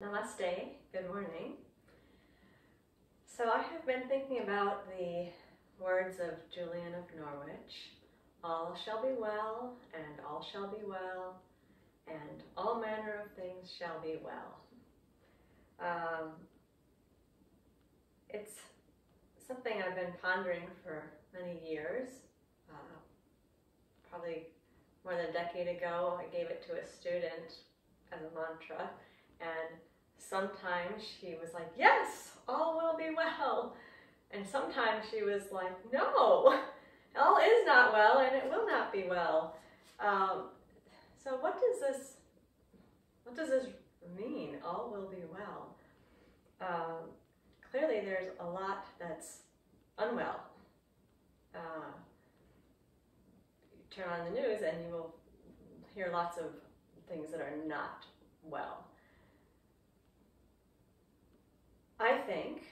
Namaste, good morning. So I have been thinking about the words of Julian of Norwich, all shall be well, and all shall be well, and all manner of things shall be well. It's something I've been pondering for many years. Probably more than a decade ago, I gave it to a student as a mantra, and sometimes she was like, yes, all will be well. And sometimes she was like, no, all is not well and it will not be well. So what does this mean, all will be well? Clearly there's a lot that's unwell. You turn on the news and you will hear lots of things that are not well. I think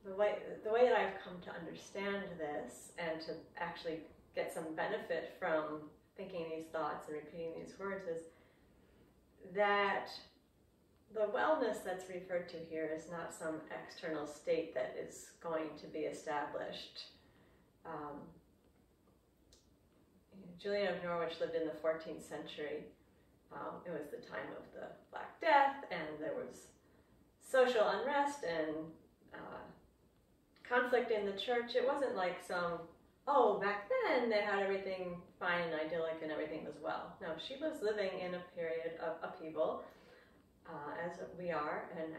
the way that I've come to understand this and to actually get some benefit from thinking these thoughts and repeating these words is that the wellness that's referred to here is not some external state that is going to be established. Julian of Norwich lived in the 14th century. It was the time of the Black Death, and there was social unrest and conflict in the church. It wasn't like back then they had everything fine and idyllic and everything was well. No, she was living in a period of upheaval, as we are, and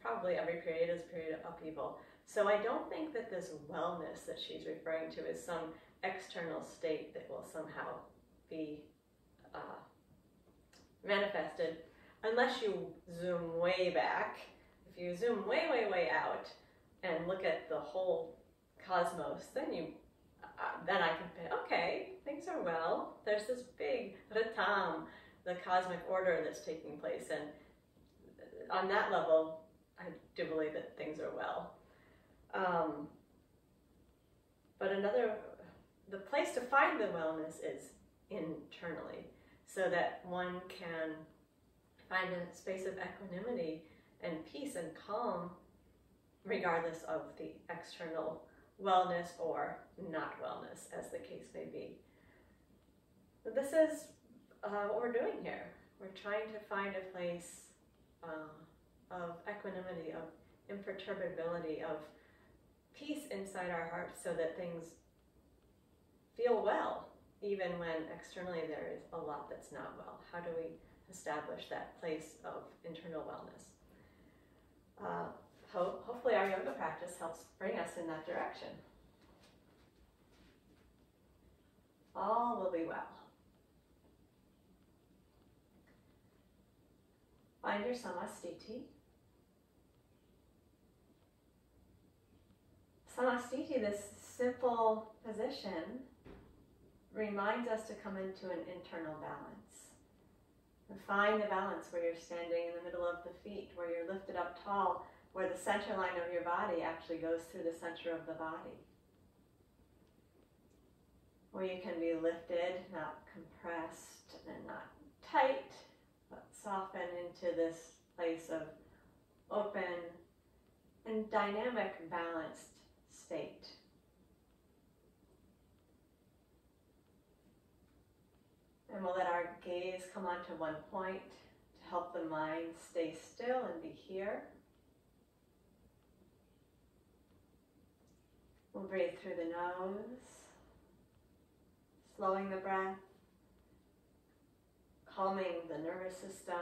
probably every period is a period of upheaval. So I don't think that this wellness that she's referring to is some external state that will somehow be manifested, unless you zoom way back. If you zoom way, way, way out and look at the whole cosmos, then I can say, okay, things are well. There's this big ritam, the cosmic order that's taking place, and on that level, I do believe that things are well. But the place to find the wellness is internally, so that one can find a space of equanimity and peace and calm, regardless of the external wellness or not wellness, as the case may be. But this is what we're doing here. We're trying to find a place of equanimity, of imperturbability, of peace inside our hearts, so that things feel well, even when externally there is a lot that's not well. How do we establish that place of internal wellness? Hopefully our yoga practice helps bring us in that direction. All will be well. Find your samastiti. Samastiti, this simple position, reminds us to come into an internal balance. And find the balance where you're standing in the middle of the feet, where you're lifted up tall, where the center line of your body actually goes through the center of the body. Where you can be lifted, not compressed and not tight, but soften into this place of open and dynamic, balanced state. And we'll let our gaze come onto one point to help the mind stay still and be here. We'll breathe through the nose, slowing the breath, calming the nervous system.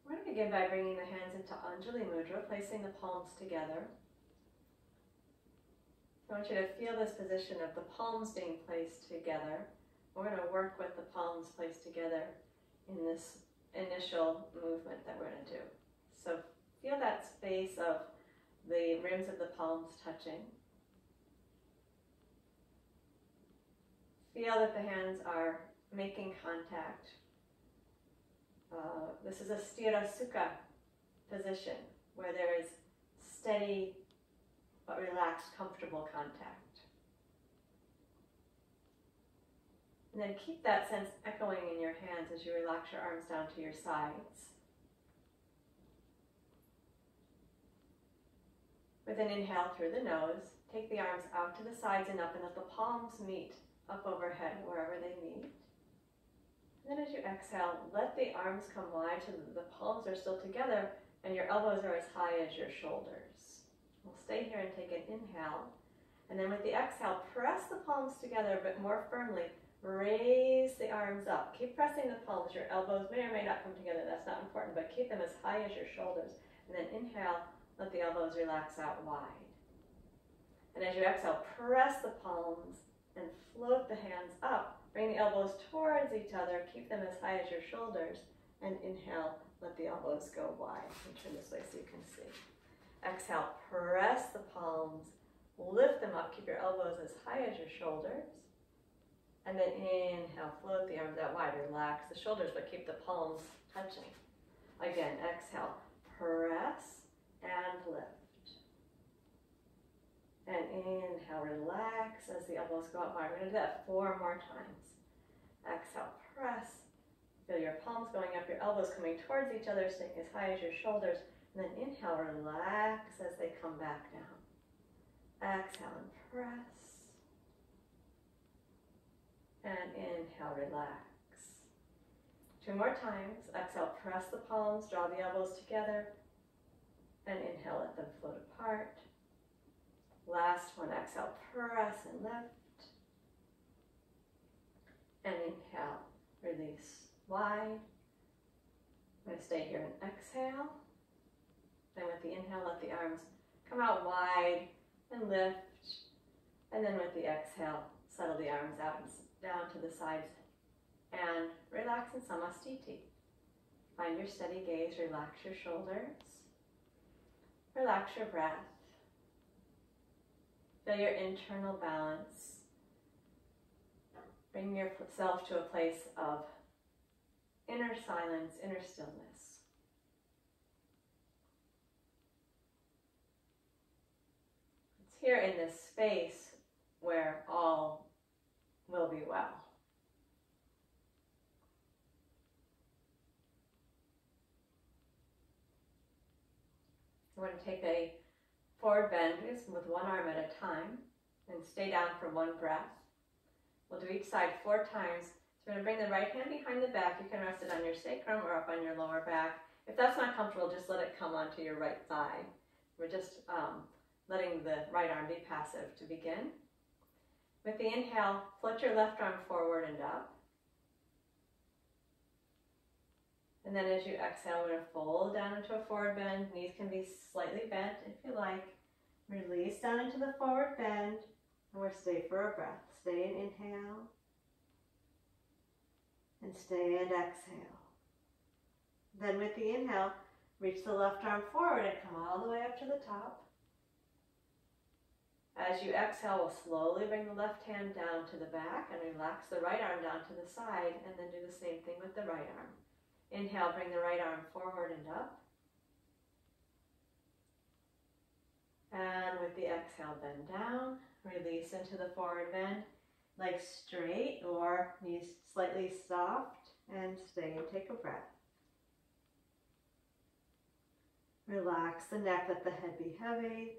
We're going to begin by bringing the hands into Anjali Mudra, placing the palms together. I want you to feel this position of the palms being placed together. We're going to work with the palms placed together in this initial movement that we're going to do. So feel that space of the rims of the palms touching. Feel that the hands are making contact. This is a sthira sukha position, where there is steady but relaxed, comfortable contact. And then keep that sense echoing in your hands as you relax your arms down to your sides. With an inhale through the nose, take the arms out to the sides and up, and let the palms meet up overhead wherever they meet. And then as you exhale, let the arms come wide so that the palms are still together and your elbows are as high as your shoulders. We'll stay here and take an inhale. And then with the exhale, press the palms together, but more firmly, raise the arms up. Keep pressing the palms. Your elbows may or may not come together. That's not important, but keep them as high as your shoulders. And then inhale, let the elbows relax out wide. And as you exhale, press the palms and float the hands up. Bring the elbows towards each other. Keep them as high as your shoulders. And inhale, let the elbows go wide. And turn this way so you can see. Exhale, press the palms. Lift them up. Keep your elbows as high as your shoulders. And then inhale, float the arms out wide. Relax the shoulders, but keep the palms touching. Again, exhale, press and lift. And inhale, relax as the elbows go out wide. We're going to do that 4 more times. Exhale, press. Feel your palms going up, your elbows coming towards each other, staying as high as your shoulders. And then inhale, relax as they come back down. Exhale and press. And inhale, relax. 2 more times. Exhale, press the palms, draw the elbows together. And inhale, let them float apart. Last one, exhale, press and lift. And inhale, release wide. I'm going to stay here and exhale. Then with the inhale, let the arms come out wide and lift. And then with the exhale, settle the arms out and down to the sides and relax in Samastiti. Find your steady gaze, relax your shoulders. Relax your breath. Feel your internal balance. Bring yourself to a place of inner silence, inner stillness. It's here in this space where all will be well. You want to take a forward bend with one arm at a time and stay down for 1 breath. We'll do each side 4 times. So we're going to bring the right hand behind the back. You can rest it on your sacrum or up on your lower back. If that's not comfortable, just let it come onto your right thigh. We're just letting the right arm be passive to begin. With the inhale, float your left arm forward and up. And then as you exhale, we're going to fold down into a forward bend. Knees can be slightly bent if you like. Release down into the forward bend. And we'll stay for a breath. Stay and inhale. And stay and exhale. Then with the inhale, reach the left arm forward and come all the way up to the top. As you exhale, we'll slowly bring the left hand down to the back and relax the right arm down to the side, and then do the same thing with the right arm. Inhale, bring the right arm forward and up. And with the exhale, bend down, release into the forward bend, legs straight or knees slightly soft, and stay and take a breath. Relax the neck, let the head be heavy.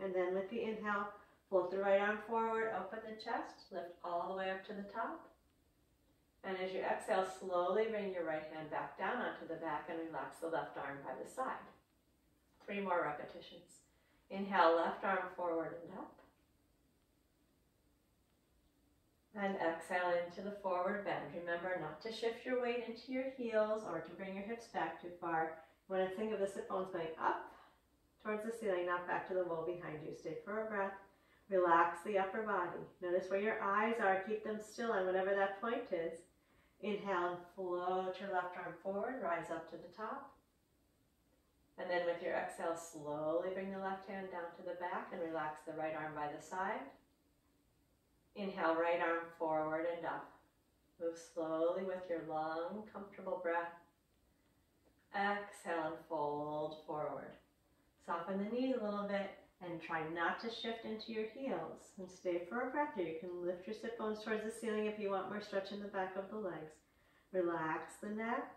And then with the inhale, float the right arm forward, open the chest, lift all the way up to the top. And as you exhale, slowly bring your right hand back down onto the back and relax the left arm by the side. 3 more repetitions. Inhale, left arm forward and up. And exhale into the forward bend. Remember not to shift your weight into your heels or to bring your hips back too far. You want to think of the sit bones going up towards the ceiling, not back to the wall behind you. Stay for a breath. Relax the upper body. Notice where your eyes are. Keep them still on whatever that point is. Inhale and float your left arm forward. Rise up to the top. And then with your exhale, slowly bring the left hand down to the back and relax the right arm by the side. Inhale, right arm forward and up. Move slowly with your long, comfortable breath. Exhale and fold forward. Soften the knees a little bit. And try not to shift into your heels. And stay for a breath here. You can lift your sit bones towards the ceiling if you want more stretch in the back of the legs. Relax the neck.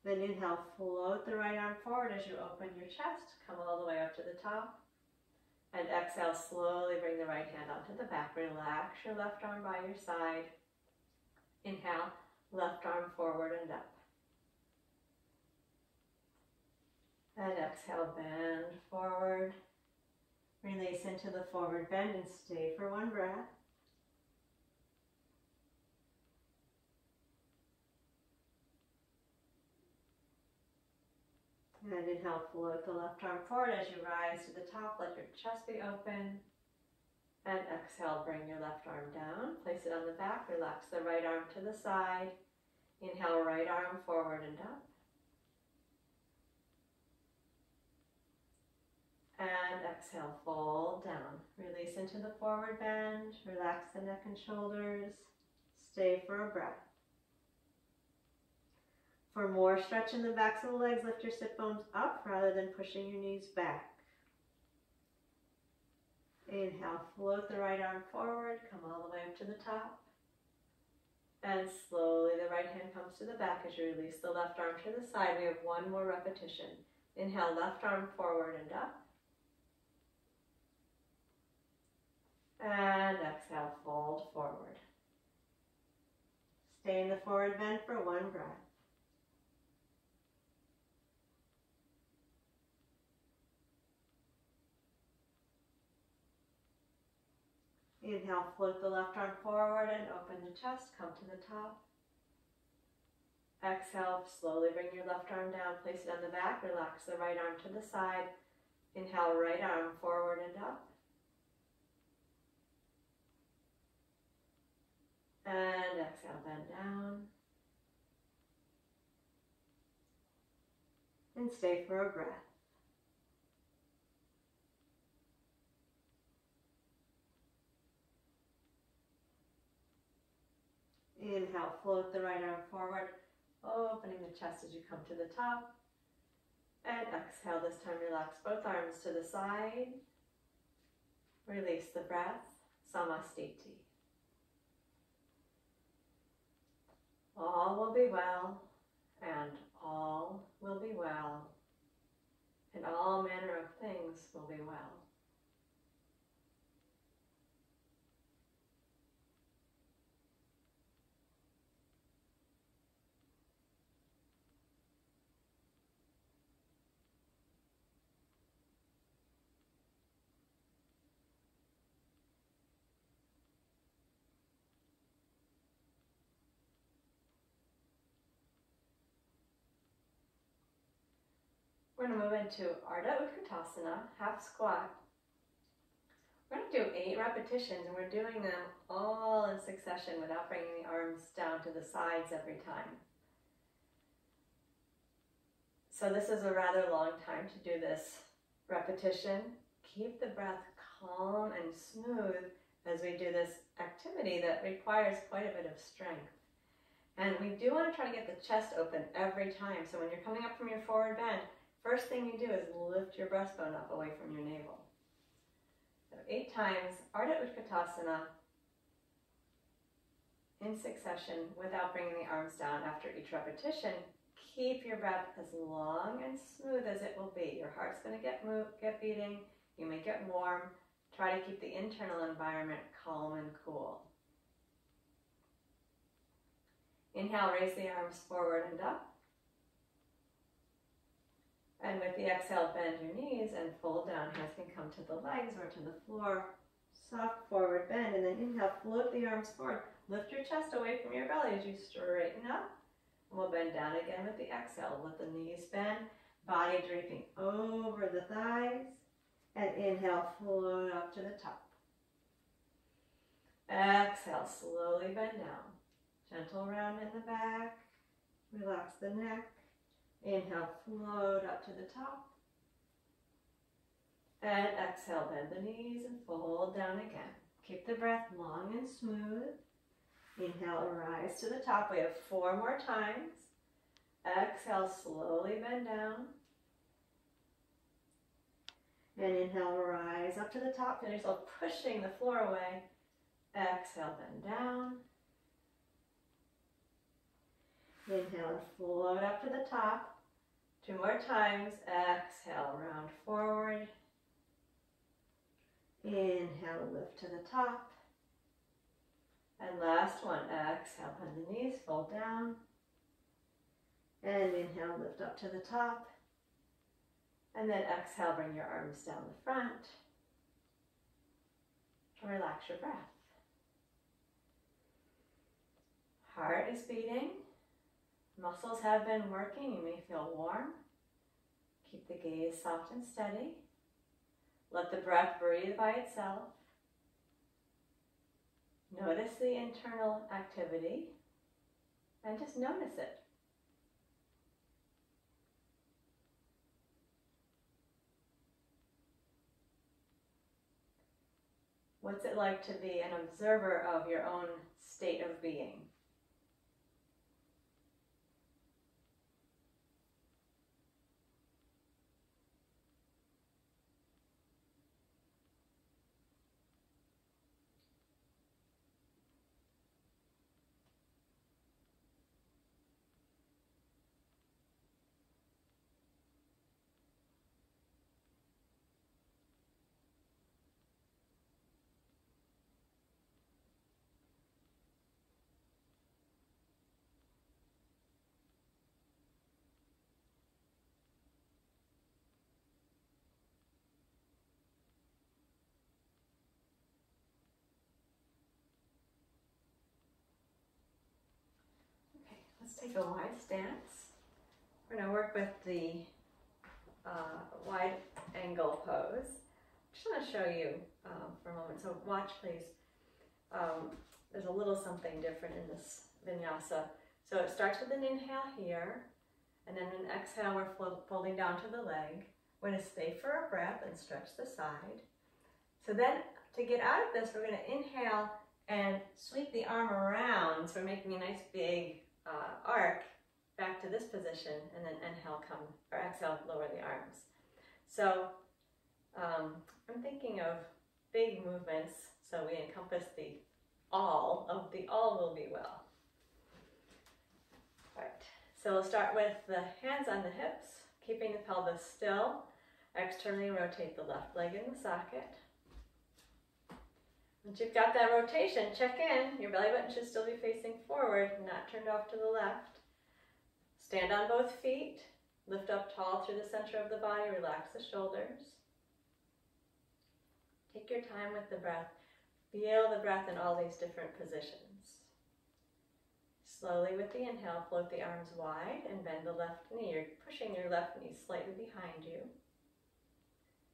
Then inhale, float the right arm forward as you open your chest. Come all the way up to the top. And exhale, slowly bring the right hand onto the back. Relax your left arm by your side. Inhale, left arm forward and up. And exhale, bend forward. Release into the forward bend and stay for one breath. And inhale, float the left arm forward as you rise to the top. Let your chest be open. And exhale, bring your left arm down. Place it on the back. Relax the right arm to the side. Inhale, right arm forward and up. And exhale, fold down. Release into the forward bend. Relax the neck and shoulders. Stay for a breath. For more stretch in the backs of the legs, lift your sit bones up rather than pushing your knees back. Inhale, float the right arm forward. Come all the way up to the top. And slowly the right hand comes to the back as you release the left arm to the side. We have one more repetition. Inhale, left arm forward and up. And exhale, fold forward. Stay in the forward bend for one breath. Inhale, float the left arm forward and open the chest, come to the top. Exhale, slowly bring your left arm down, place it on the back, relax the right arm to the side. Inhale, right arm forward and up. And exhale, bend down. And stay for a breath. Inhale, float the right arm forward, opening the chest as you come to the top. And exhale, this time relax both arms to the side. Release the breath, Samastiti. All will be well, and all will be well, and all manner of things will be well. We're going to move into Ardha Utkatasana, half squat. We're going to do 8 repetitions, and we're doing them all in succession without bringing the arms down to the sides every time. So this is a rather long time to do this repetition. Keep the breath calm and smooth as we do this activity that requires quite a bit of strength. And we do want to try to get the chest open every time. So when you're coming up from your forward bend, first thing you do is lift your breastbone up away from your navel. So 8 times, Ardha Utkatasana in succession without bringing the arms down after each repetition. Keep your breath as long and smooth as it will be. Your heart's going to get beating. You may get warm. Try to keep the internal environment calm and cool. Inhale, raise the arms forward and up. And with the exhale, bend your knees and fold down. Hands can come to the legs or to the floor. Soft forward bend, and then inhale, float the arms forward. Lift your chest away from your belly as you straighten up. And we'll bend down again with the exhale. Let the knees bend, body draping over the thighs. And inhale, float up to the top. Exhale, slowly bend down. Gentle round in the back. Relax the neck. Inhale, float up to the top. And exhale, bend the knees and fold down again. Keep the breath long and smooth. Inhale, rise to the top. We have 4 more times. Exhale, slowly bend down. And inhale, rise up to the top. Feel yourself pushing the floor away. Exhale, bend down. Inhale, float up to the top. 2 more times. Exhale, round forward. Inhale, lift to the top. And last one. Exhale, bend the knees, fold down. And inhale, lift up to the top. And then exhale, bring your arms down the front. And relax your breath. Heart is beating. Muscles have been working. You may feel warm. Keep the gaze soft and steady. Let the breath breathe by itself. Notice the internal activity and just notice it. What's it like to be an observer of your own state of being? Let's take a wide stance. We're going to work with the wide angle pose. Just want to show you for a moment. So watch, please. There's a little something different in this vinyasa. So it starts with an inhale here, and then an exhale, we're folding down to the leg. We're going to stay for a breath and stretch the side. So then to get out of this, we're going to inhale and sweep the arm around. So we're making a nice big arc back to this position, and then exhale, lower the arms. So I'm thinking of big movements, so we encompass the all will be well. All right, so we'll start with the hands on the hips, keeping the pelvis still. Externally rotate the left leg in the socket. Once you've got that rotation, check in. Your belly button should still be facing forward, not turned off to the left. Stand on both feet. Lift up tall through the center of the body. Relax the shoulders. Take your time with the breath. Feel the breath in all these different positions. Slowly with the inhale, float the arms wide and bend the left knee. You're pushing your left knee slightly behind you.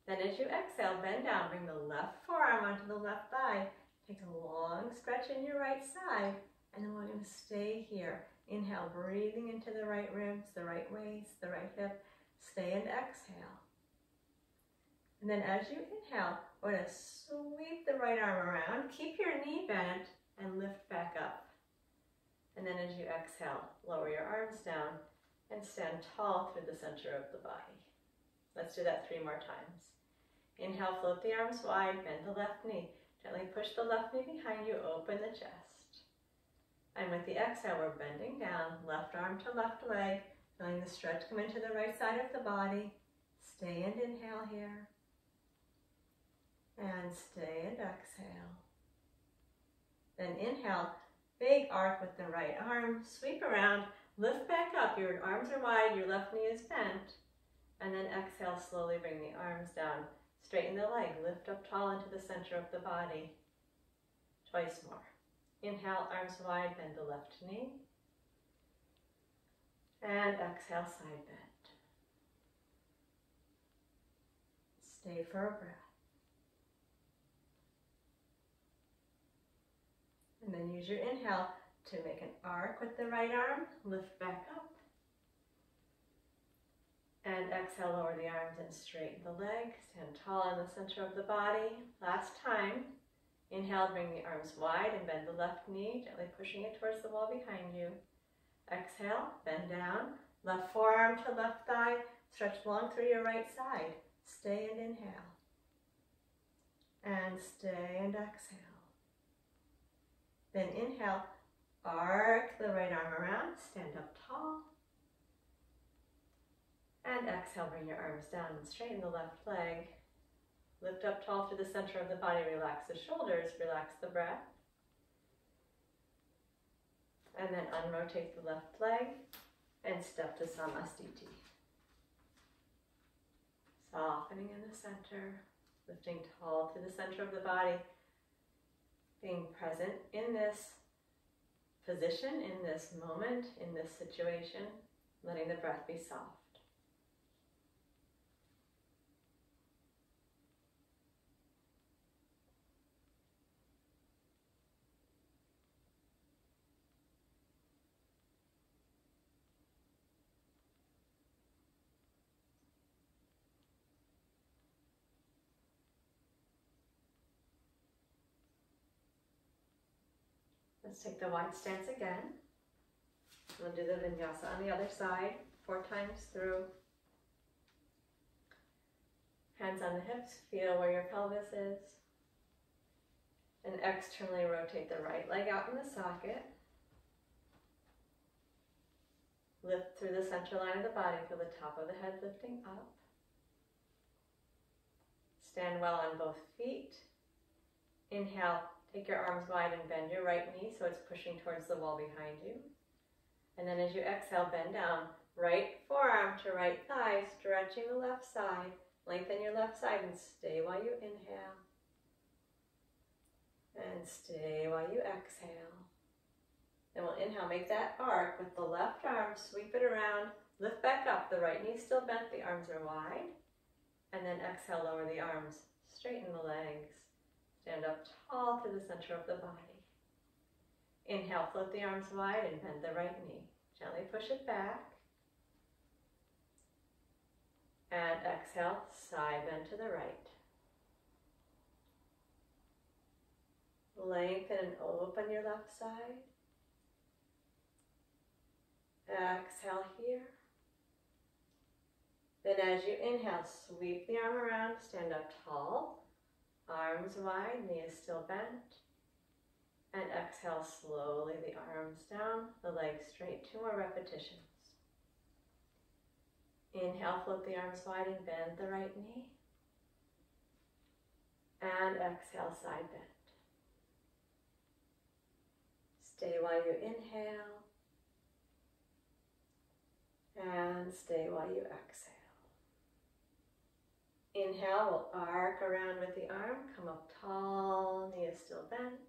Then as you exhale, bend down, bring the left forearm onto the left thigh. Take a long stretch in your right side, and then we're going to stay here. Inhale, breathing into the right ribs, the right waist, the right hip. Stay and exhale. And then as you inhale, we're going to sweep the right arm around. Keep your knee bent and lift back up. And then as you exhale, lower your arms down and stand tall through the center of the body. Let's do that 3 more times. Inhale, float the arms wide, bend the left knee. Gently push the left knee behind you, open the chest. And with the exhale, we're bending down, left arm to left leg, feeling the stretch come into the right side of the body. Stay and inhale here. And stay and exhale. Then inhale, big arc with the right arm, sweep around, lift back up. Your arms are wide, your left knee is bent. And then exhale, slowly bring the arms down. Straighten the leg, lift up tall into the center of the body. Twice more. Inhale, arms wide, bend the left knee. And exhale, side bend. Stay for a breath. And then use your inhale to make an arc with the right arm, lift back up. And exhale, lower the arms and straighten the leg. Stand tall in the center of the body. Last time. Inhale, bring the arms wide and bend the left knee, gently pushing it towards the wall behind you. Exhale, bend down. Left forearm to left thigh. Stretch long through your right side. Stay and inhale. and stay and exhale. Then inhale, arc the right arm around, stand up tall. And exhale, bring your arms down and straighten the left leg. Lift up tall through the center of the body, relax the shoulders, relax the breath. And then unrotate the left leg and step to Samastiti. Softening in the center, lifting tall through the center of the body, being present in this position, in this moment, in this situation, letting the breath be soft. Let's take the wide stance again. We'll do the vinyasa on the other side, 4 times through. Hands on the hips, feel where your pelvis is. And externally rotate the right leg out in the socket. Lift through the center line of the body, feel the top of the head lifting up. Stand well on both feet. Inhale, take your arms wide and bend your right knee so it's pushing towards the wall behind you. And then as you exhale, bend down, right forearm to right thigh, stretching the left side. Lengthen your left side and stay while you inhale. And stay while you exhale. Then we'll inhale, make that arc with the left arm, sweep it around, lift back up. The right knee still bent, the arms are wide. And then exhale, lower the arms, straighten the legs. Stand up tall to the center of the body. Inhale, float the arms wide and bend the right knee. Gently push it back. And exhale, side bend to the right. Lengthen and open your left side. Exhale here. Then as you inhale, sweep the arm around, stand up tall. Arms wide, knee is still bent. And exhale slowly, the arms down, the legs straight. 2 more repetitions. Inhale, float the arms wide and bend the right knee. And exhale, side bend. Stay while you inhale. And stay while you exhale. Inhale, we'll arc around with the arm, come up tall, knee is still bent.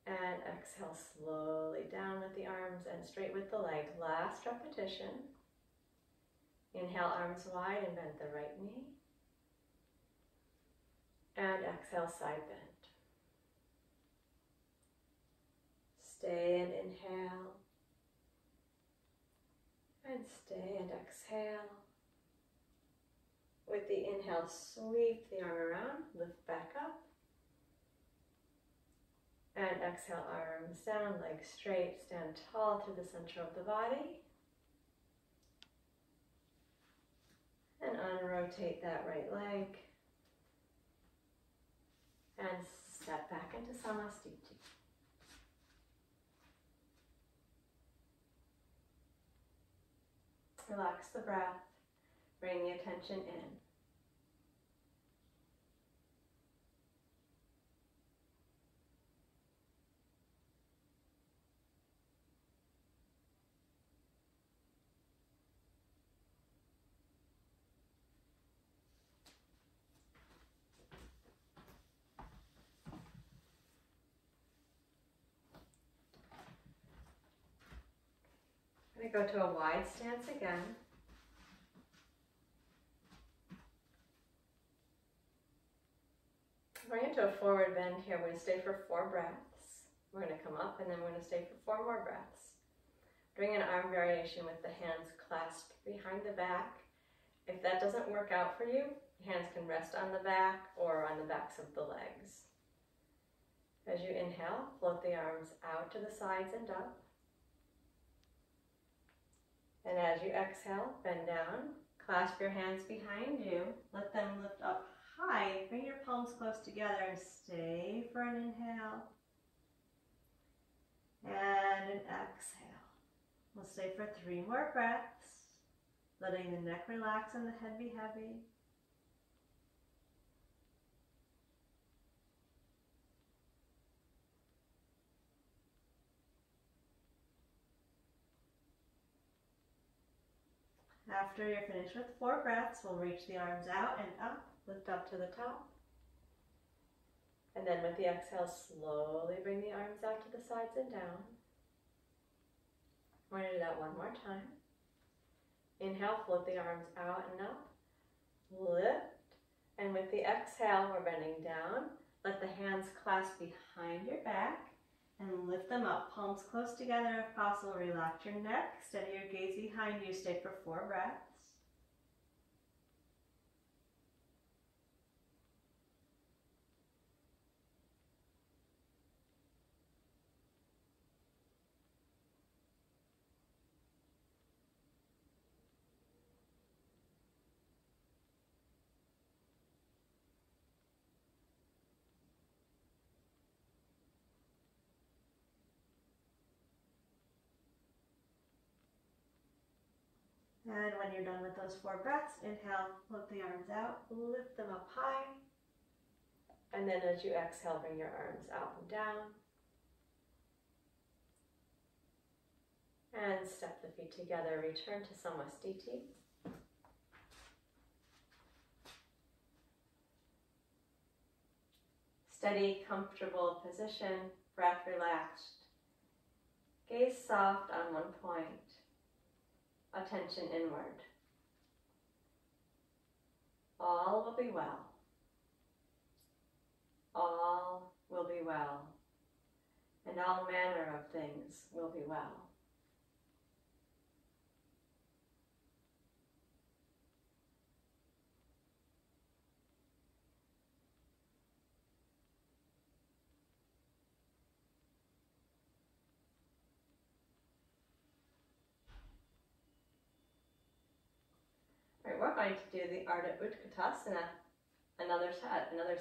And exhale slowly down with the arms and straight with the leg. Last repetition. Inhale, arms wide and bend the right knee. And exhale, side bend. Stay and inhale. And stay and exhale. With the inhale, sweep the arm around, lift back up. And exhale, arms down, legs straight, stand tall through the center of the body. And unrotate that right leg. And step back into Samastiti. Relax the breath. Bring the attention in. I'm going to go to a wide stance again. We're going to a forward bend here. We're going to stay for 4 breaths. We're going to come up and then we're going to stay for 4 more breaths. Doing an arm variation with the hands clasped behind the back. If that doesn't work out for you, your hands can rest on the back or on the backs of the legs. As you inhale, float the arms out to the sides and up. And as you exhale, bend down, clasp your hands behind you, let them lift up high, bring your close together, and stay for an inhale and an exhale. We'll stay for 3 more breaths, letting the neck relax and the head be heavy. After you're finished with 4 breaths, we'll reach the arms out and up, lift up to the top. And then with the exhale, slowly bring the arms out to the sides and down. We're going to do that one more time. Inhale, float the arms out and up. Lift. And with the exhale, we're bending down. Let the hands clasp behind your back and lift them up. Palms close together if possible. Relax your neck. Steady your gaze behind you. Stay for 4 breaths. And when you're done with those 4 breaths, inhale, float the arms out, lift them up high. And then as you exhale, bring your arms out and down. And step the feet together, return to Samasthiti. Steady, comfortable position, breath relaxed. Gaze soft on one point. Attention inward. All will be well. All will be well. And all manner of things will be well. We're going to do the Ardha Utkatasana another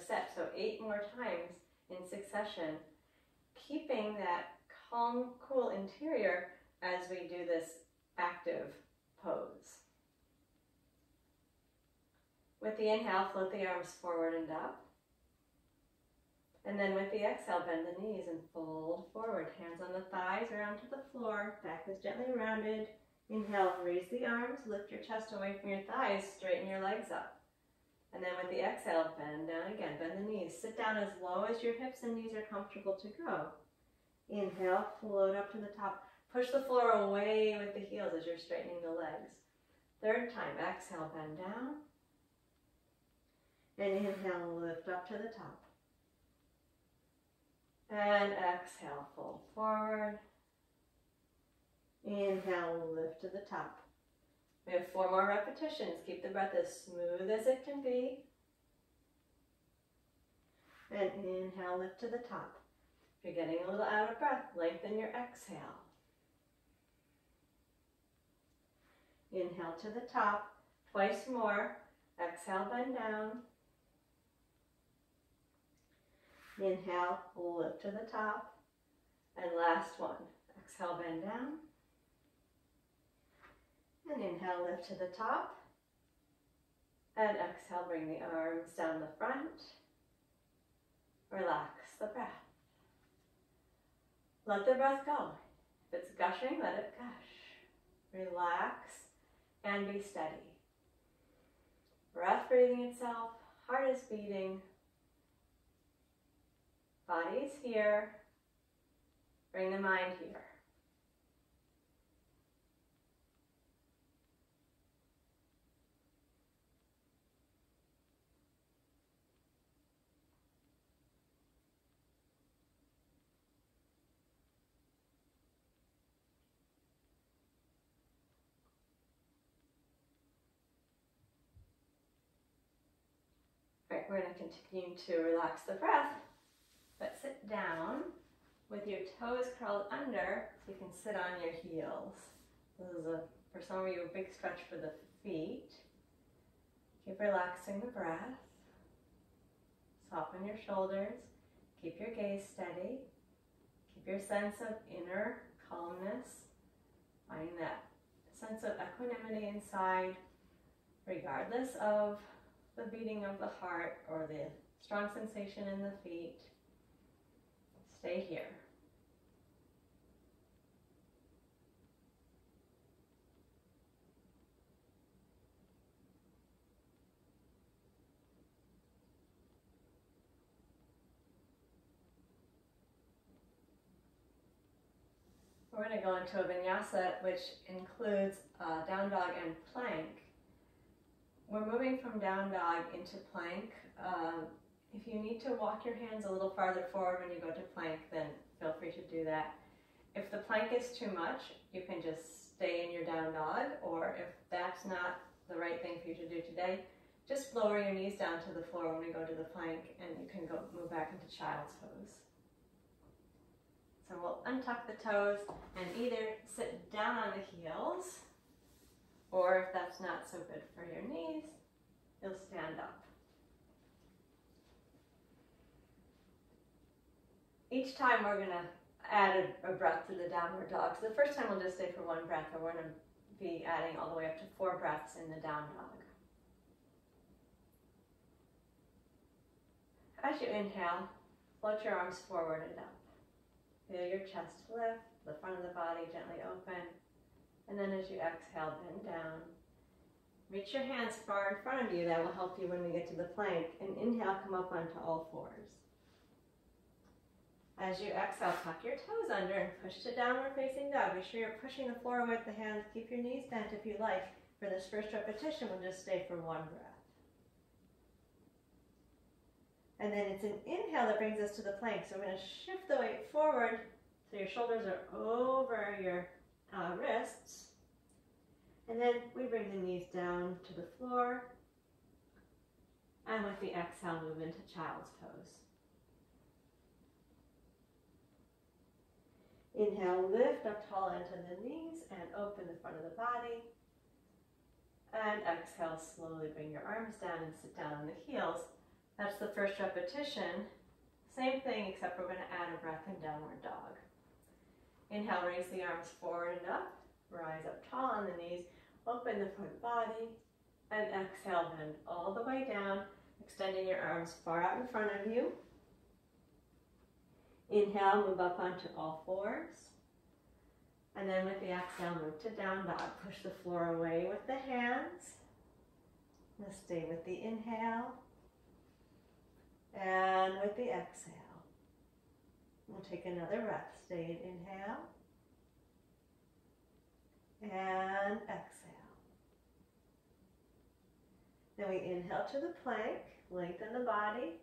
set, so 8 more times in succession, keeping that calm, cool interior as we do this active pose. With the inhale, float the arms forward and up. And then with the exhale, bend the knees and fold forward. Hands on the thighs, round to the floor, back is gently rounded. Inhale, raise the arms, lift your chest away from your thighs, straighten your legs up. And then with the exhale, bend down again, bend the knees. Sit down as low as your hips and knees are comfortable to go. Inhale, float up to the top. Push the floor away with the heels as you're straightening the legs. 3rd time, exhale, bend down. And inhale, lift up to the top. And exhale, fold forward. Inhale, lift to the top. We have 4 more repetitions. Keep the breath as smooth as it can be. And inhale, lift to the top. If you're getting a little out of breath, lengthen your exhale. Inhale to the top. Twice more. Exhale, bend down. Inhale, lift to the top. And last one. Exhale, bend down. And inhale, lift to the top. And exhale, bring the arms down the front. Relax the breath. Let the breath go. If it's gushing, let it gush. Relax and be steady. Breath breathing itself, heart is beating. Body's here. Bring the mind here. Right, we're going to continue to relax the breath, but sit down with your toes curled under so you can sit on your heels. This is, for some of you, a big stretch for the feet. Keep relaxing the breath. Soft soften your shoulders. Keep your gaze steady. Keep your sense of inner calmness. Finding that sense of equanimity inside, regardless of the beating of the heart or the strong sensation in the feet. Stay here. We're going to go into a vinyasa, which includes down dog and plank. We're moving from down dog into plank. If you need to walk your hands a little farther forward when you go to plank, then feel free to do that. If the plank is too much, you can just stay in your down dog, or if that's not the right thing for you to do today, just lower your knees down to the floor when we go to the plank, and you can go move back into child's pose. So we'll untuck the toes and either sit down on the heels, or if that's not so good for your knees, you'll stand up. Each time we're going to add a breath to the downward dog. So the first time we'll just stay for one breath, and we're going to be adding all the way up to 4 breaths in the down dog. As you inhale, float your arms forward and up. Feel your chest lift, the front of the body gently open. And then as you exhale, bend down. Reach your hands far in front of you. That will help you when we get to the plank. And inhale, come up onto all fours. As you exhale, tuck your toes under and push to downward facing dog. Be sure you're pushing the floor with the hands. Keep your knees bent if you like. For this first repetition, we'll just stay for 1 breath. And then it's an inhale that brings us to the plank. So we're going to shift the weight forward so your shoulders are over your wrists. And then we bring the knees down to the floor. And with the exhale, move into child's pose. Inhale, lift up tall into the knees and open the front of the body. And exhale, slowly bring your arms down and sit down on the heels. That's the first repetition. Same thing, except we're going to add a breath in downward dog. Inhale, raise the arms forward and up. Rise up tall on the knees. Open the front body. And exhale, bend all the way down, extending your arms far out in front of you. Inhale, move up onto all fours. And then with the exhale, move to down dog. Push the floor away with the hands. Now stay with the inhale. And with the exhale, we'll take another breath. Stay in inhale. And exhale. Then we inhale to the plank. Lengthen the body.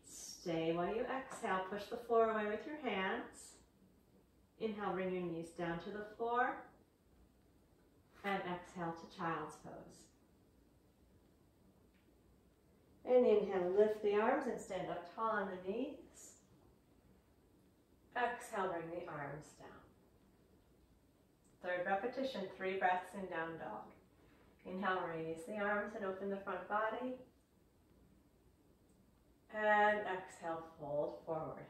Stay while you exhale. Push the floor away with your hands. Inhale, bring your knees down to the floor. And exhale to child's pose. And inhale, lift the arms and stand up tall on the knees. Exhale, bring the arms down. Third repetition, 3 breaths in down dog. Inhale, raise the arms and open the front body. And exhale, fold forward.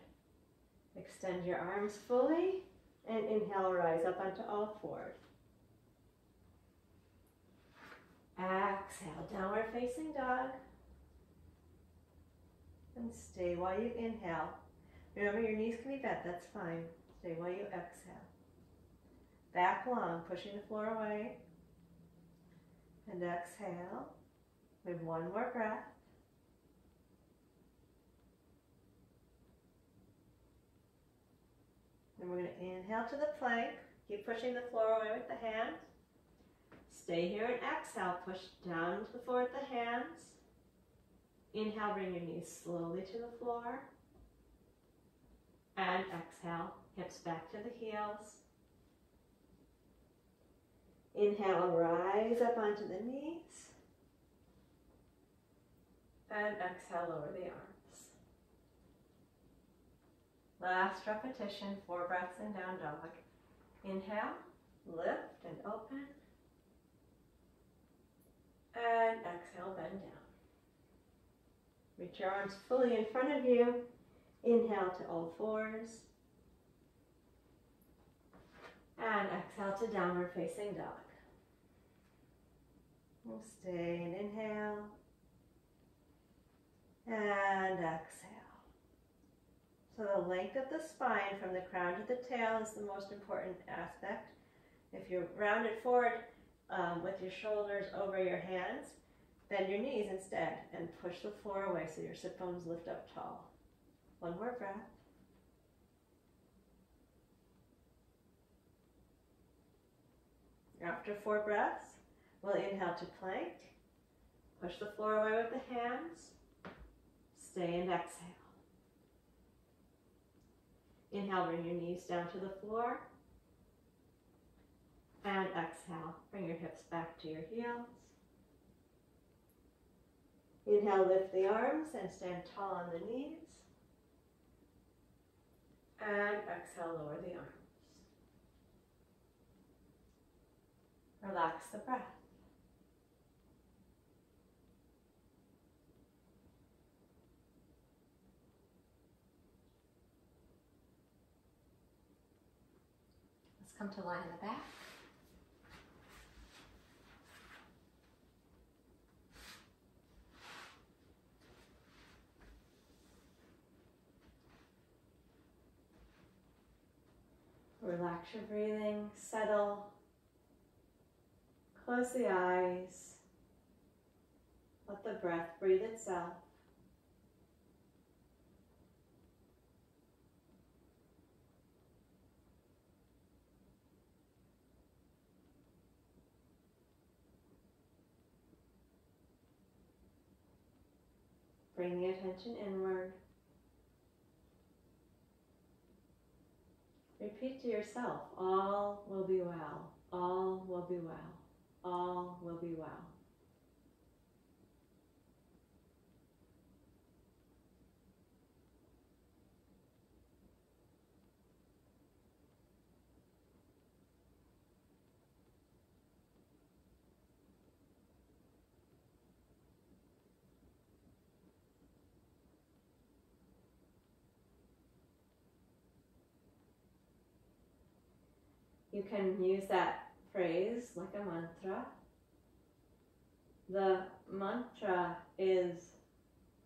Extend your arms fully. And inhale, rise up onto all fours. Exhale, downward facing dog. And stay while you inhale. Remember, your knees can be bent, that's fine. Stay while you exhale. Back long, pushing the floor away. And exhale. We have 1 more breath. Then we're going to inhale to the plank. Keep pushing the floor away with the hands. Stay here and exhale. Push down to the floor with the hands. Inhale, bring your knees slowly to the floor. And exhale, hips back to the heels. Inhale, rise up onto the knees. And exhale, lower the arms. Last repetition, 4 breaths in down dog. Inhale, lift and open. And exhale, bend down. Reach your arms fully in front of you. Inhale to all fours. And exhale to downward facing dog. We'll stay and inhale. And exhale. So the length of the spine from the crown to the tail is the most important aspect. If you round it forward with your shoulders over your hands, bend your knees instead and push the floor away so your sit bones lift up tall. One more breath. After 4 breaths, we'll inhale to plank. Push the floor away with the hands. Stay and exhale. Inhale, bring your knees down to the floor. And exhale, bring your hips back to your heels. Inhale, lift the arms and stand tall on the knees. And exhale, lower the arms. Relax the breath. Let's come to lie on the back. Relax your breathing, settle, close the eyes, let the breath breathe itself. Bring the attention inward. Repeat to yourself, all will be well, all will be well, all will be well. You can use that phrase like a mantra. The mantra is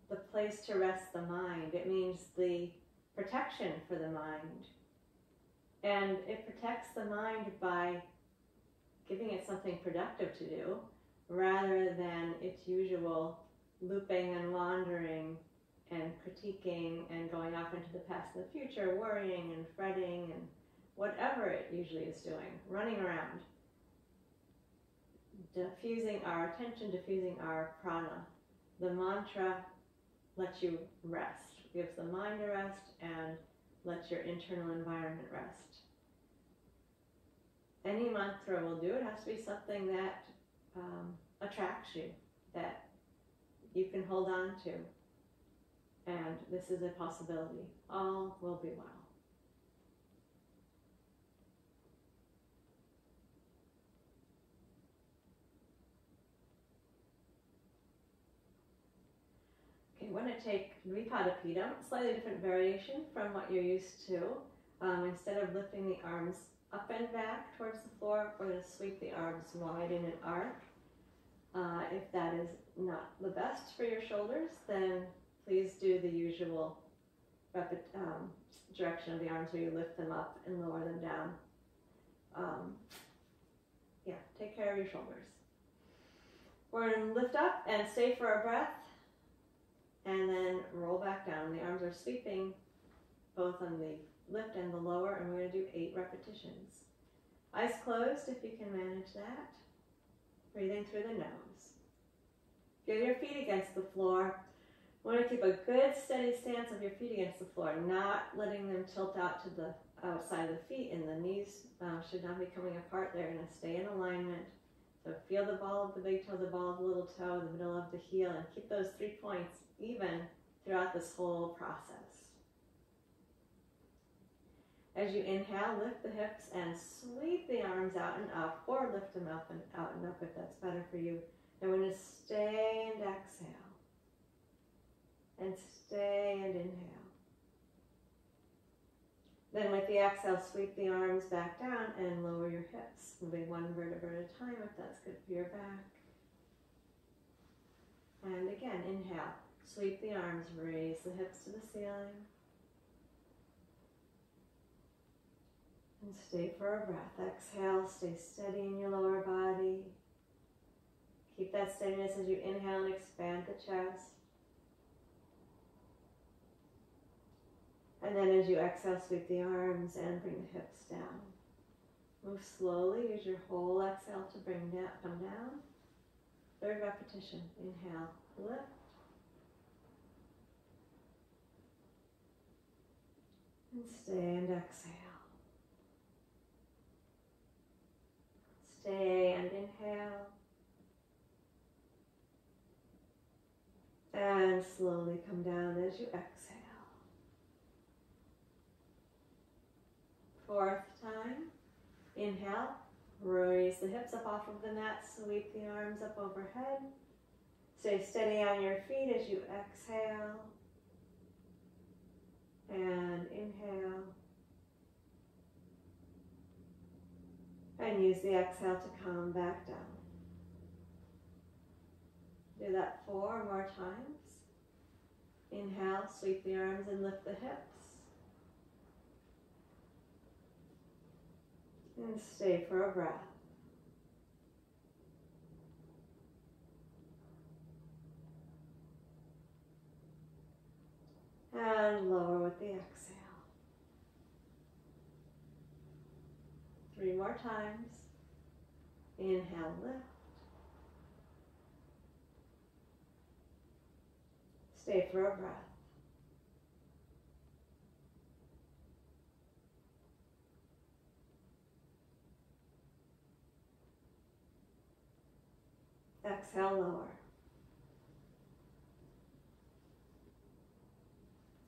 the place to rest the mind. It means the protection for the mind. And it protects the mind by giving it something productive to do rather than its usual looping and wandering and critiquing and going off into the past and the future, worrying and fretting and whatever it usually is doing, running around, diffusing our attention, diffusing our prana. The mantra lets you rest, gives the mind a rest, and lets your internal environment rest. Any mantra will do. It has to be something that attracts you, that you can hold on to. And this is a possibility. All will be well. You want to take Dvipadapidam, slightly different variation from what you're used to. Instead of lifting the arms up and back towards the floor, we're going to sweep the arms wide in an arc. If that is not the best for your shoulders, then please do the usual direction of the arms where you lift them up and lower them down. Take care of your shoulders. We're going to lift up and stay for a breath. And then roll back down. The arms are sweeping both on the lift and the lower, and we're going to do 8 repetitions. Eyes closed if you can manage that. Breathing through the nose. Feel your feet against the floor. You want to keep a good steady stance of your feet against the floor, not letting them tilt out to the outside of the feet, and the knees should not be coming apart. They're going to stay in alignment. So feel the ball of the big toe, the ball of the little toe, the middle of the heel, and keep those 3 points even throughout this whole process. As you inhale, lift the hips and sweep the arms out and up, or lift them up and out and up if that's better for you. And we're going to stay and exhale. and stay and inhale. Then with the exhale, sweep the arms back down and lower your hips, moving one vertebra at a time if that's good for your back. And again, inhale, sweep the arms, raise the hips to the ceiling. And stay for a breath. Exhale, stay steady in your lower body. Keep that steadiness as you inhale and expand the chest. And then as you exhale, sweep the arms and bring the hips down. Move slowly, use your whole exhale to come down. Third repetition, inhale, lift. And stay and exhale. Stay and inhale. And slowly come down as you exhale. Fourth time, inhale, raise the hips up off of the mat, sweep the arms up overhead. Stay steady on your feet as you exhale and inhale. And use the exhale to come back down. Do that 4 more times. Inhale, sweep the arms and lift the hips. And stay for a breath. And lower with the exhale. 3 more times. Inhale, lift. Stay for a breath. Exhale, lower.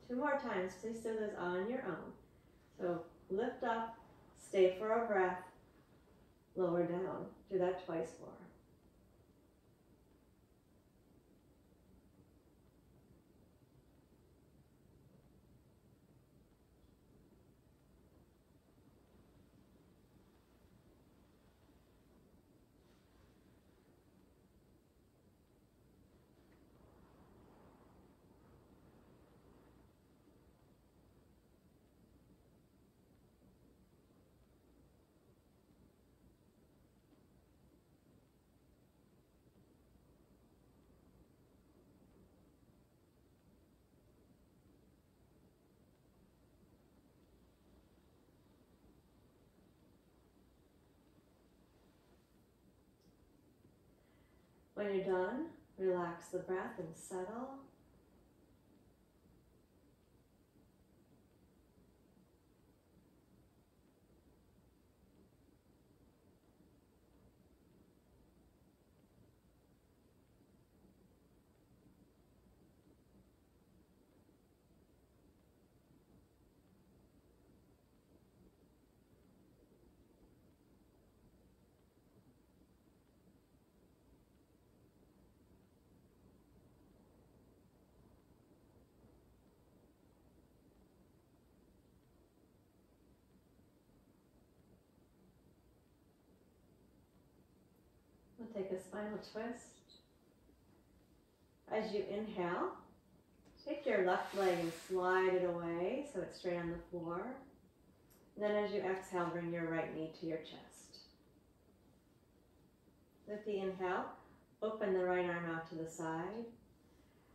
2 more times. Please do this on your own. So lift up, stay for a breath, lower down. Do that twice more. When you're done, relax the breath and settle. We'll take a spinal twist. As you inhale, take your left leg and slide it away so it's straight on the floor. And then as you exhale, bring your right knee to your chest. With the inhale, open the right arm out to the side.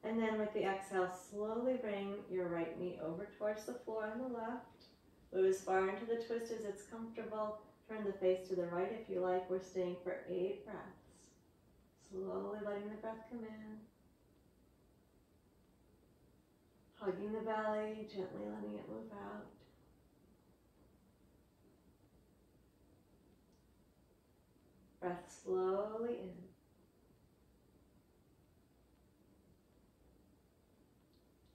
And then with the exhale, slowly bring your right knee over towards the floor on the left. Move as far into the twist as it's comfortable. Turn the face to the right if you like. We're staying for 8 breaths. Slowly letting the breath come in. Hugging the belly, gently letting it move out. Breath slowly in.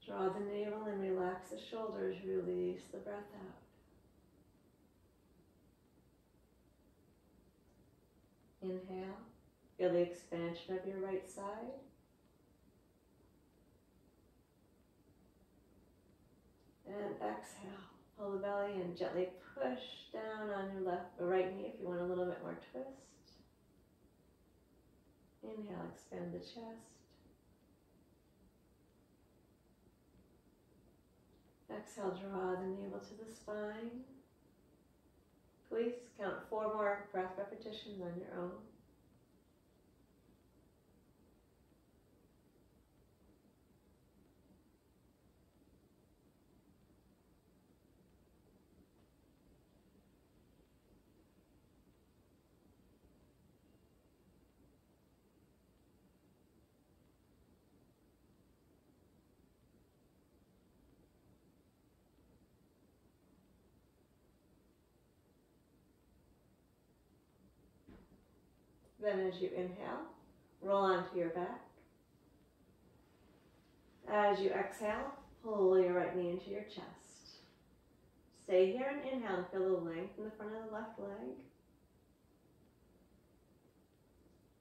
Draw the navel and relax the shoulders. Release the breath out. Inhale. Feel the expansion of your right side. exhale. Pull the belly and gently push down on your left or right knee if you want a little bit more twist. Inhale, expand the chest. Exhale, draw the navel to the spine. Please count 4 more breath repetitions on your own. Then as you inhale, roll onto your back. As you exhale, pull your right knee into your chest. Stay here and inhale and feel the length in the front of the left leg.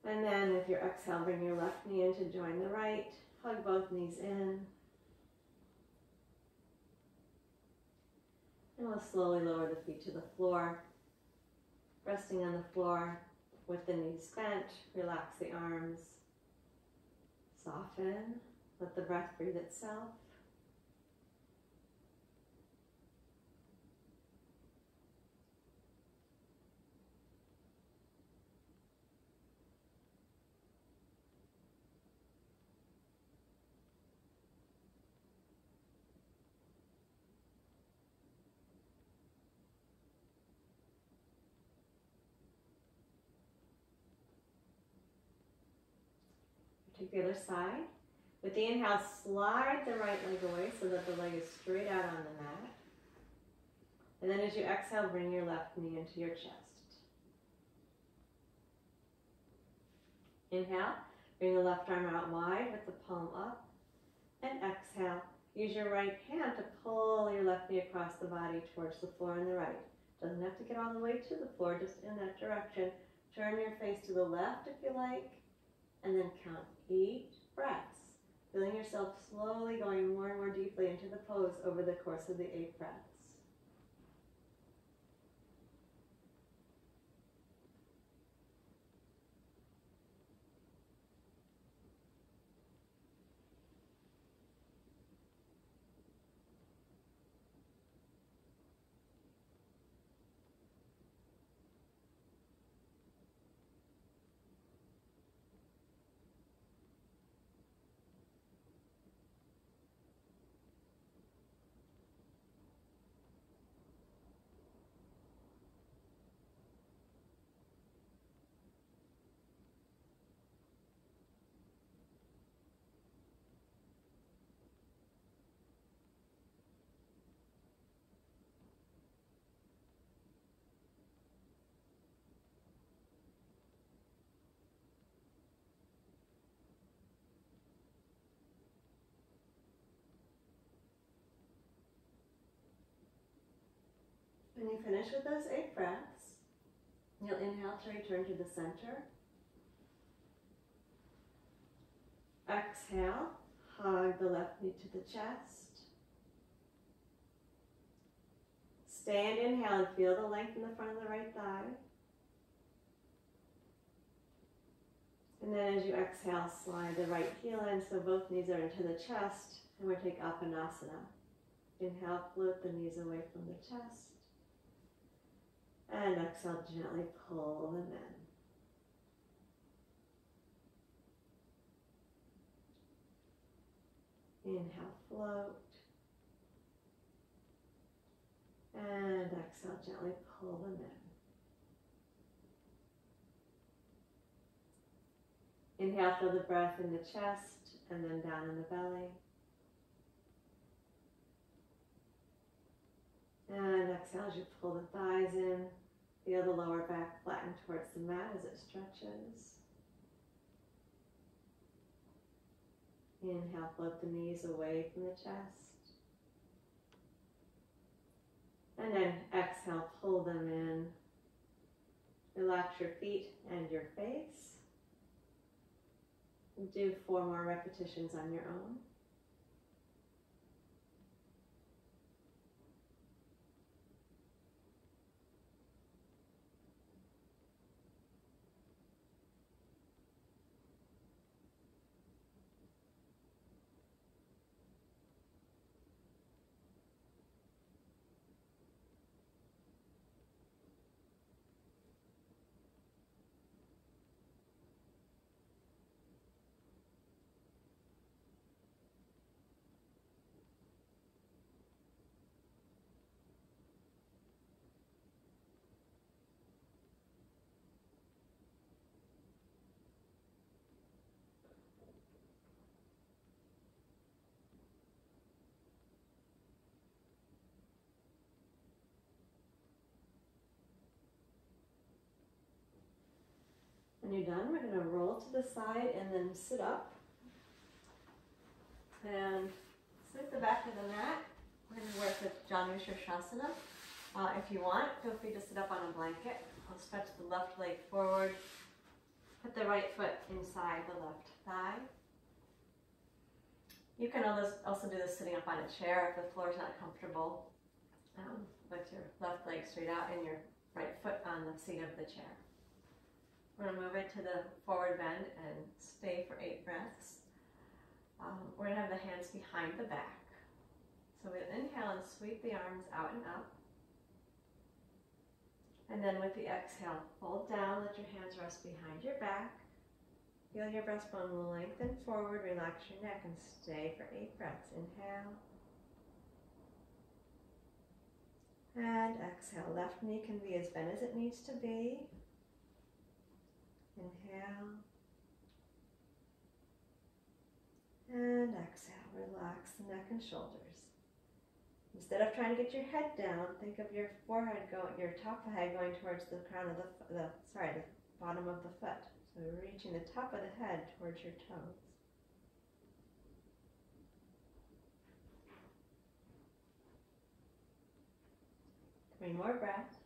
And then with your exhale, bring your left knee in to join the right. Hug both knees in. And we'll slowly lower the feet to the floor. Resting on the floor with the knees bent, relax the arms. Soften, let the breath breathe itself. Take the other side. With the inhale, slide the right leg away so that the leg is straight out on the mat. And then as you exhale, bring your left knee into your chest. Inhale, bring the left arm out wide with the palm up. And exhale, use your right hand to pull your left knee across the body towards the floor on the right. Doesn't have to get all the way to the floor, just in that direction. Turn your face to the left if you like. And then count 8 breaths, feeling yourself slowly going more and more deeply into the pose over the course of the 8 breaths. When you finish with those 8 breaths, you'll inhale to return to the center. Exhale, hug the left knee to the chest. Stay and inhale and feel the length in the front of the right thigh. And then as you exhale, slide the right heel in so both knees are into the chest, and we'll take Apanasana. Inhale, float the knees away from the chest. And exhale, gently pull them in. Inhale, float. And exhale, gently pull them in. Inhale, feel the breath in the chest and then down in the belly. And exhale as you pull the thighs in. Feel the lower back flatten towards the mat as it stretches. Inhale, float the knees away from the chest. And then exhale, pull them in. Relax your feet and your face. Do 4 more repetitions on your own. When you're done, we're going to roll to the side and then sit up. And sit the back of the mat. We're going to work with Janu Shirshasana. If you want, feel free to sit up on a blanket. I'll stretch the left leg forward. Put the right foot inside the left thigh. You can also do this sitting up on a chair if the floor is not comfortable, with your left leg straight out and your right foot on the seat of the chair. We're going to move it to the forward bend and stay for 8 breaths. We're going to have the hands behind the back. So we'll inhale and sweep the arms out and up. And then with the exhale, fold down, let your hands rest behind your back. Feel your breastbone will lengthen forward, relax your neck, and stay for 8 breaths. Inhale. And exhale. Left knee can be as bent as it needs to be. Inhale. And exhale. Relax the neck and shoulders. Instead of trying to get your head down, think of your forehead your top of the head going towards the crown of the bottom of the foot. So reaching the top of the head towards your toes. 3 more breaths.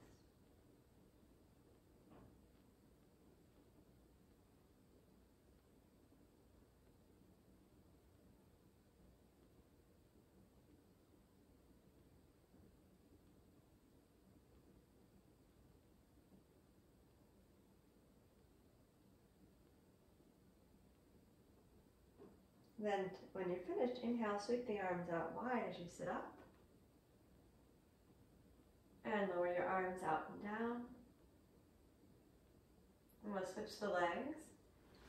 Then, when you're finished, inhale, sweep the arms out wide as you sit up. And lower your arms out and down. And we'll switch the legs.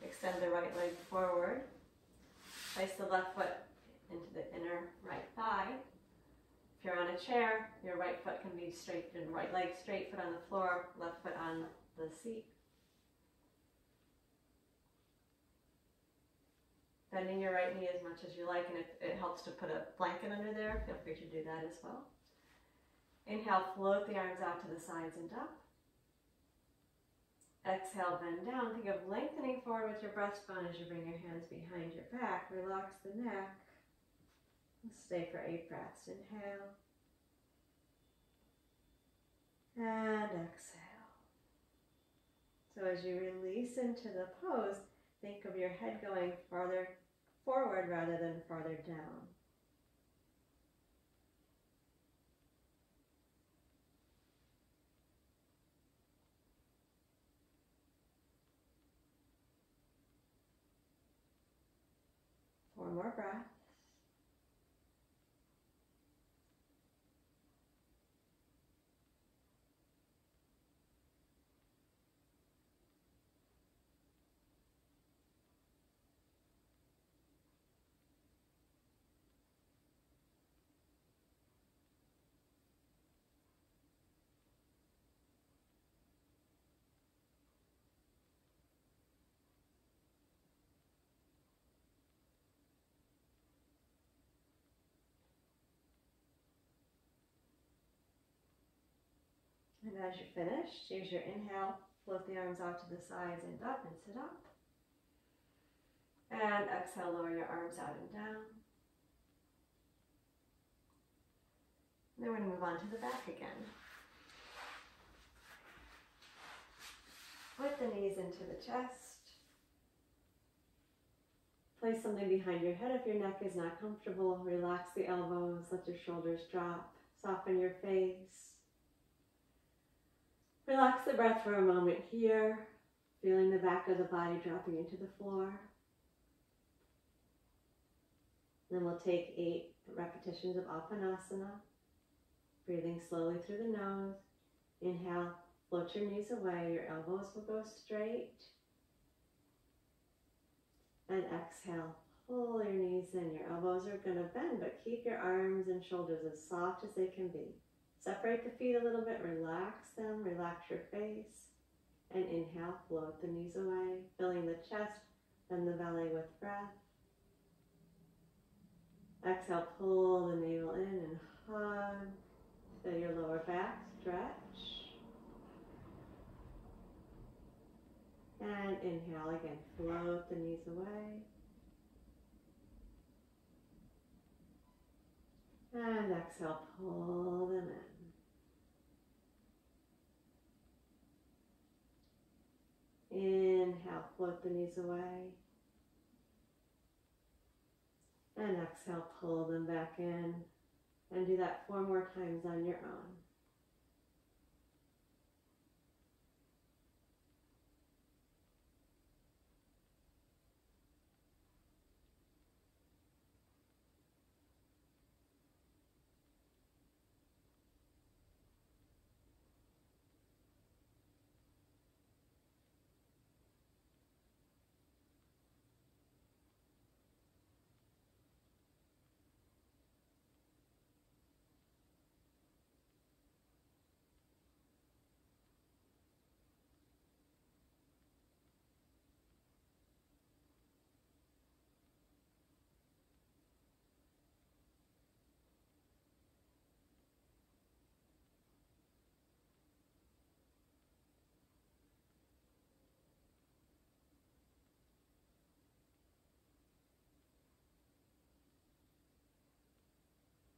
Extend the right leg forward. Place the left foot into the inner right thigh. If you're on a chair, your right foot can be straight, and right leg straight, foot on the floor, left foot on the seat. Bending your right knee as much as you like, and if it helps to put a blanket under there, feel free to do that as well. Inhale, float the arms out to the sides and up. Exhale, bend down. Think of lengthening forward with your breastbone as you bring your hands behind your back. Relax the neck. Stay for 8 breaths. Inhale. And exhale. So as you release into the pose, think of your head going farther forward rather than farther down. Four more breaths. And as you're finished, use your inhale, float the arms out to the sides and up and sit up. And exhale, lower your arms out and down. And then we're going to move on to the back again. Put the knees into the chest. Place something behind your head if your neck is not comfortable. Relax the elbows, let your shoulders drop. Soften your face. Relax the breath for a moment here, feeling the back of the body dropping into the floor. Then we'll take 8 repetitions of Apanasana, breathing slowly through the nose. Inhale, float your knees away, your elbows will go straight. And exhale, pull your knees in, your elbows are going to bend, but keep your arms and shoulders as soft as they can be. Separate the feet a little bit, relax them, relax your face, and inhale, float the knees away, filling the chest and the belly with breath. Exhale, pull the navel in and hug, feel your lower back stretch. And inhale again, float the knees away. And exhale, pull them in. Inhale, float the knees away. And exhale, pull them back in. And do that 4 more times on your own.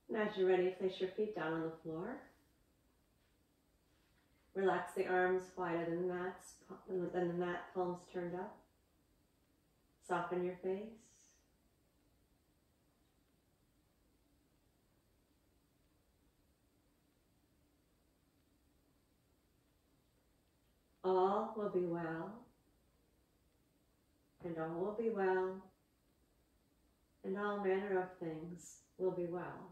And as you're ready, place your feet down on the floor. Relax the arms wider than the mat, palms turned up. Soften your face. All will be well, and all will be well, and all manner of things will be well.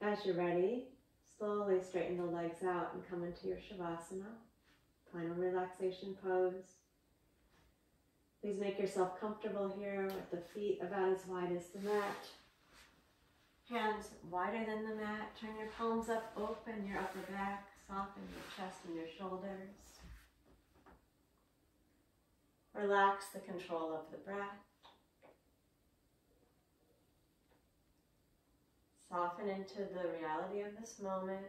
As you're ready, slowly straighten the legs out and come into your Shavasana, final relaxation pose. Please make yourself comfortable here with the feet about as wide as the mat. Hands wider than the mat. Turn your palms up, open your upper back, soften your chest and your shoulders. Relax the control of the breath. Soften into the reality of this moment.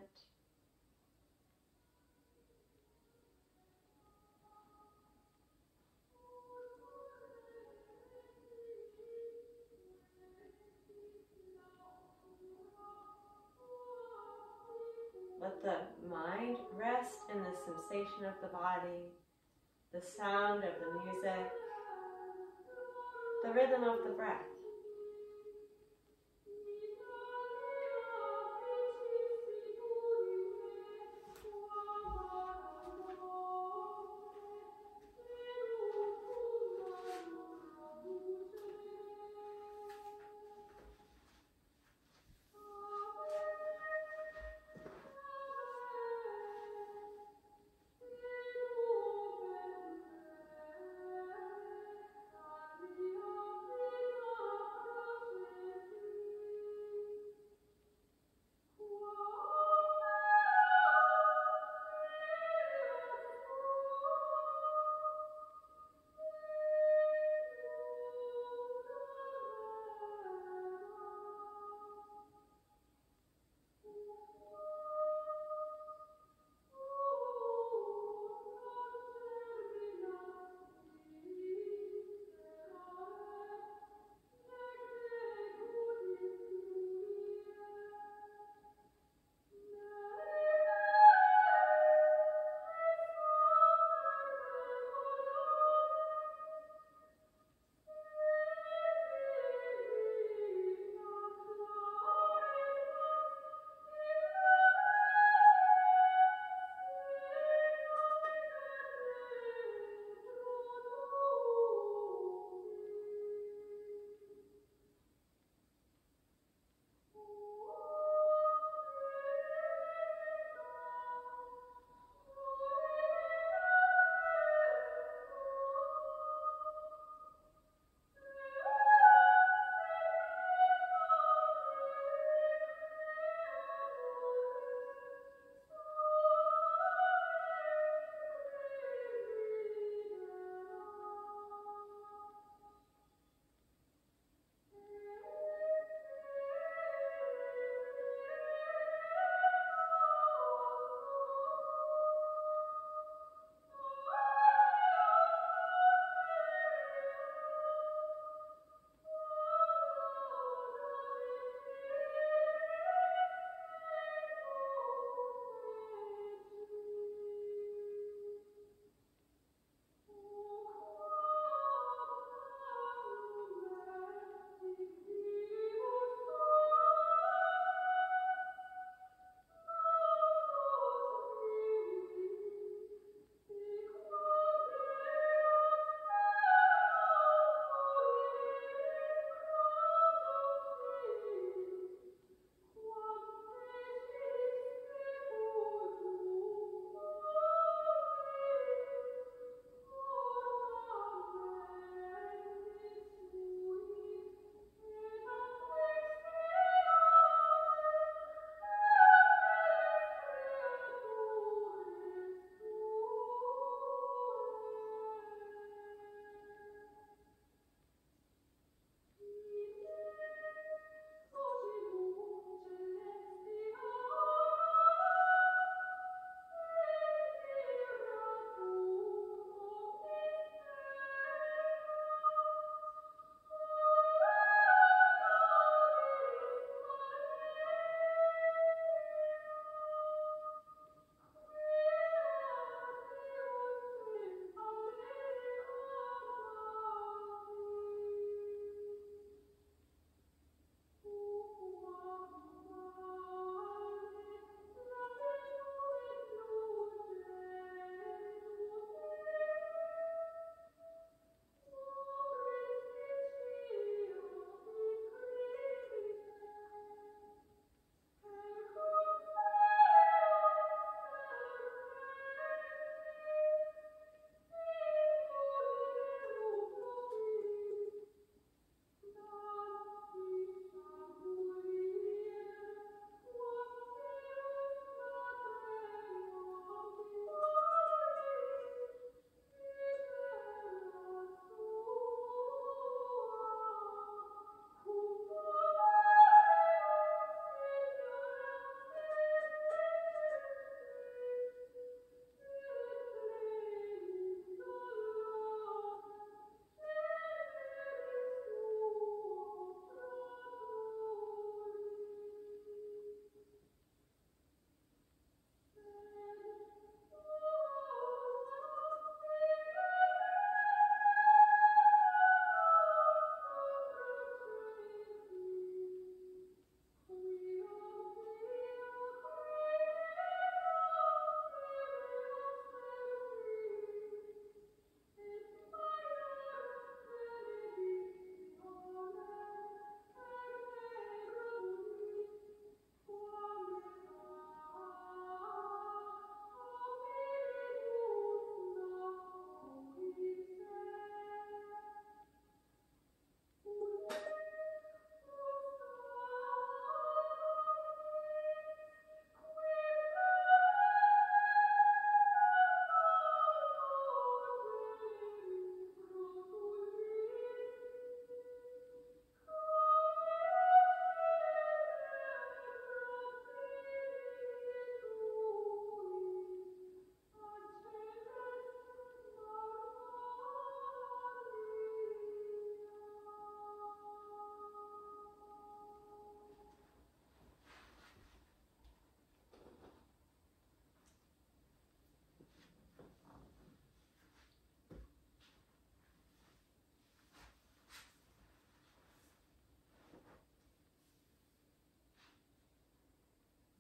Let the mind rest in the sensation of the body, the sound of the music, the rhythm of the breath.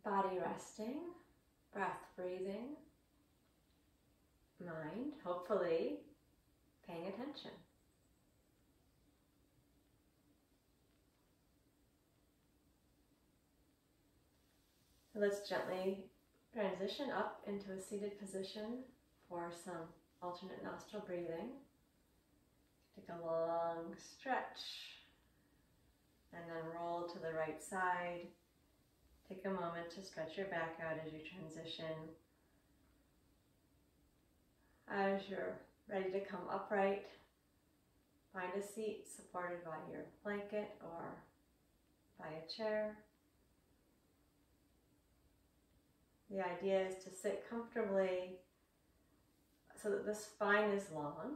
Body resting, breath breathing, mind hopefully paying attention. So let's gently transition up into a seated position for some alternate nostril breathing. Take a long stretch and then roll to the right side. Take a moment to stretch your back out as you transition. As you're ready to come upright, find a seat supported by your blanket or by a chair. The idea is to sit comfortably so that the spine is long,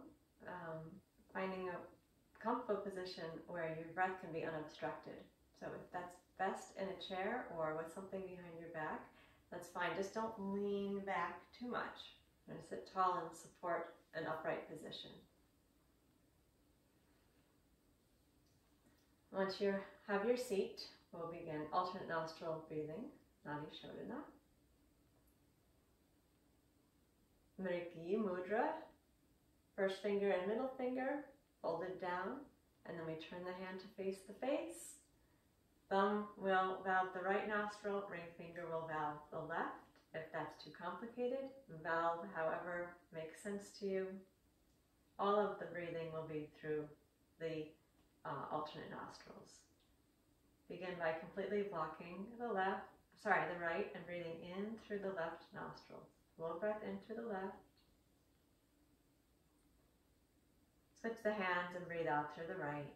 finding a comfortable position where your breath can be unobstructed. So if that's best in a chair or with something behind your back, that's fine. Just don't lean back too much. You're going to sit tall and support an upright position. Once you have your seat, we'll begin alternate nostril breathing, Nadi Shodhana. Mriki Mudra, first finger and middle finger folded down, and then we turn the hand to face the face. Thumb will valve the right nostril, ring finger will valve the left. If that's too complicated, valve however makes sense to you. All of the breathing will be through the alternate nostrils. Begin by completely blocking the right, and breathing in through the left nostril. Slow breath in through the left. Switch the hands and breathe out through the right.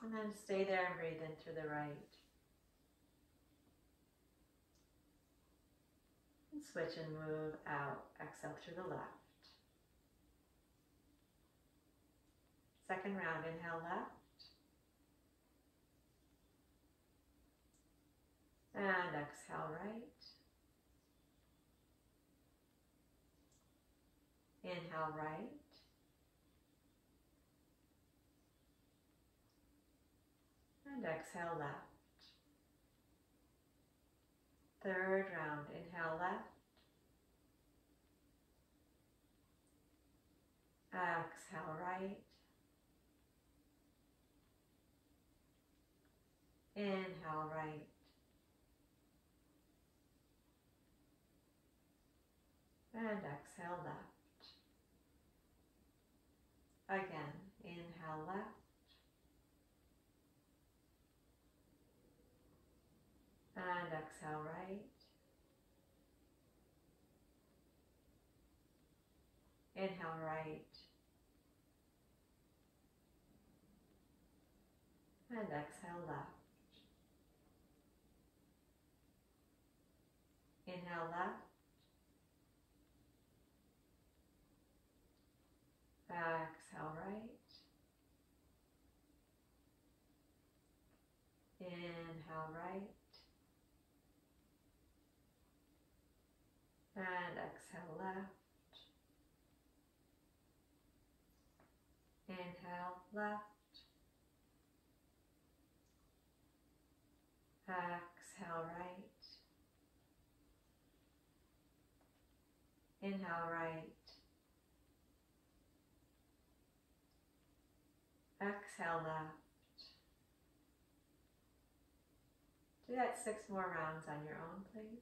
And then stay there and breathe in through the right. And switch and move out. Exhale through the left. Second round, inhale left. And exhale right. Inhale right. And exhale left. Third round, inhale left. Exhale right. Inhale right. And exhale left. Again, inhale left. And exhale right. Inhale right. And exhale left. Inhale left. Exhale right. Inhale right. And exhale left. Inhale left. Exhale right. Inhale right. Exhale left. Do that 6 more rounds on your own, please.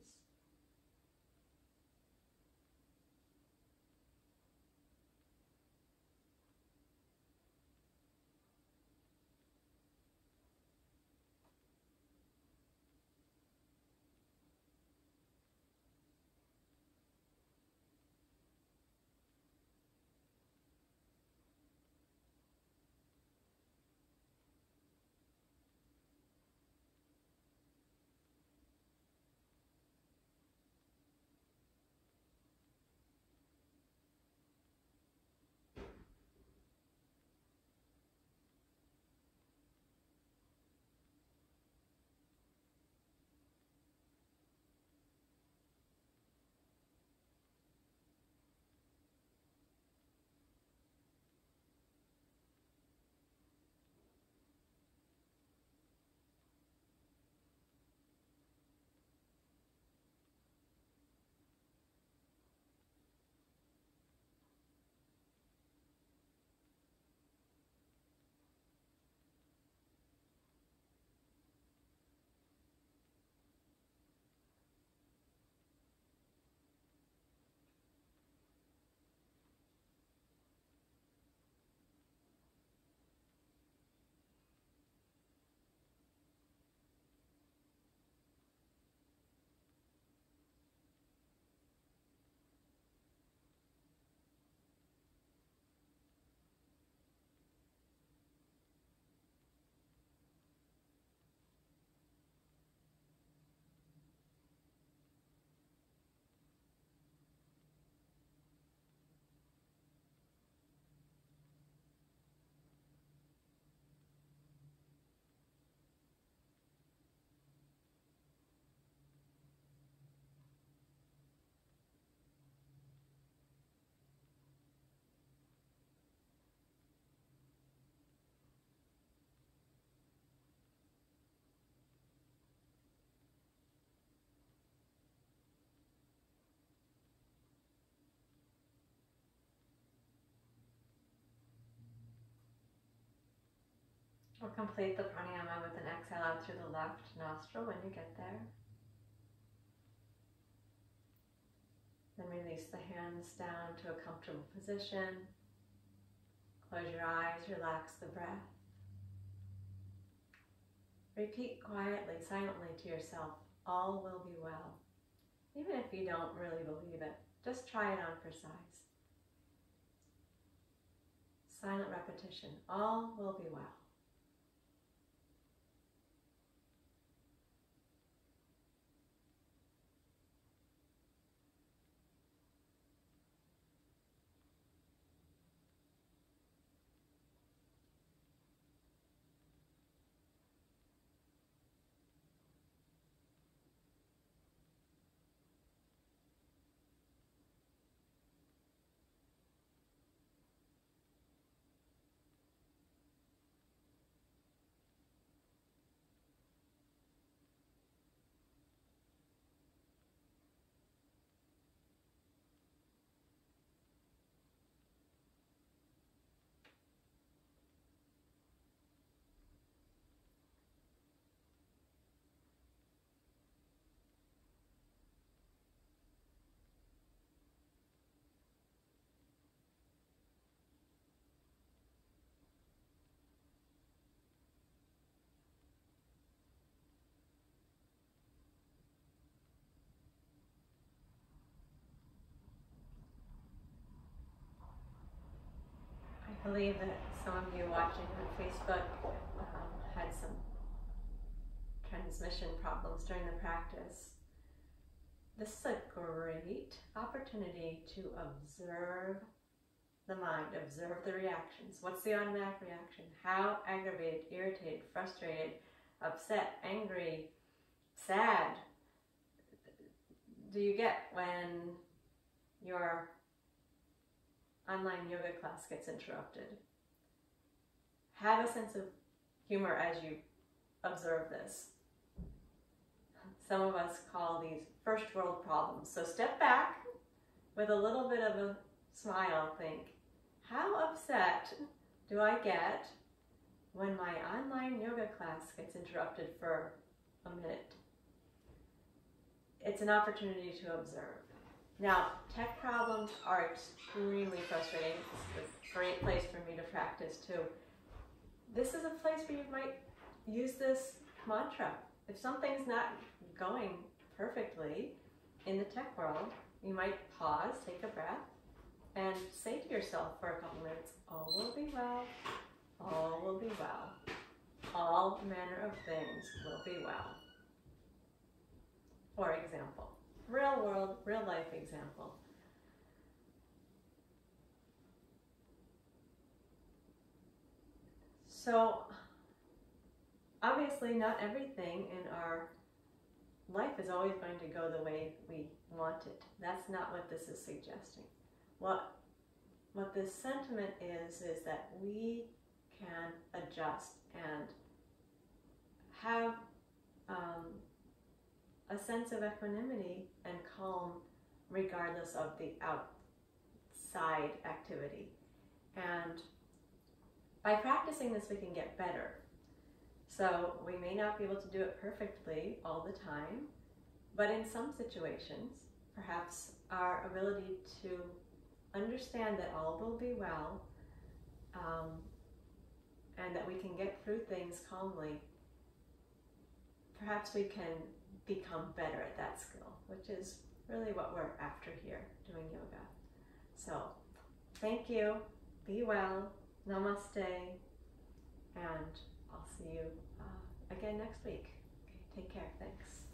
We'll complete the pranayama with an exhale out through the left nostril when you get there. Then release the hands down to a comfortable position. Close your eyes, relax the breath. Repeat quietly, silently to yourself, all will be well. Even if you don't really believe it, just try it on for size. Silent repetition, all will be well. I believe that some of you watching on Facebook had some transmission problems during the practice. This is a great opportunity to observe the mind, observe the reactions. What's the automatic reaction? How aggravated, irritated, frustrated, upset, angry, sad do you get when your online yoga class gets interrupted? Have a sense of humor as you observe this. Some of us call these first world problems. So step back with a little bit of a smile. Think, how upset do I get when my online yoga class gets interrupted for a minute? It's an opportunity to observe. Now, tech problems are extremely frustrating. It's a great place for me to practice too. This is a place where you might use this mantra. If something's not going perfectly in the tech world, you might pause, take a breath, and say to yourself for a couple minutes, all will be well, all will be well. All manner of things will be well. For example, real world, real life example. So, obviously not everything in our life is always going to go the way we want it. That's not what this is suggesting. What this sentiment is that we can adjust and have a sense of equanimity and calm regardless of the outside activity. And by practicing this, we can get better. So we may not be able to do it perfectly all the time, but in some situations, perhaps our ability to understand that all will be well, and that we can get through things calmly, perhaps we can become better at that skill, which is really what we're after here doing yoga. So thank you, be well, namaste, and I'll see you again next week. Okay, take care, thanks.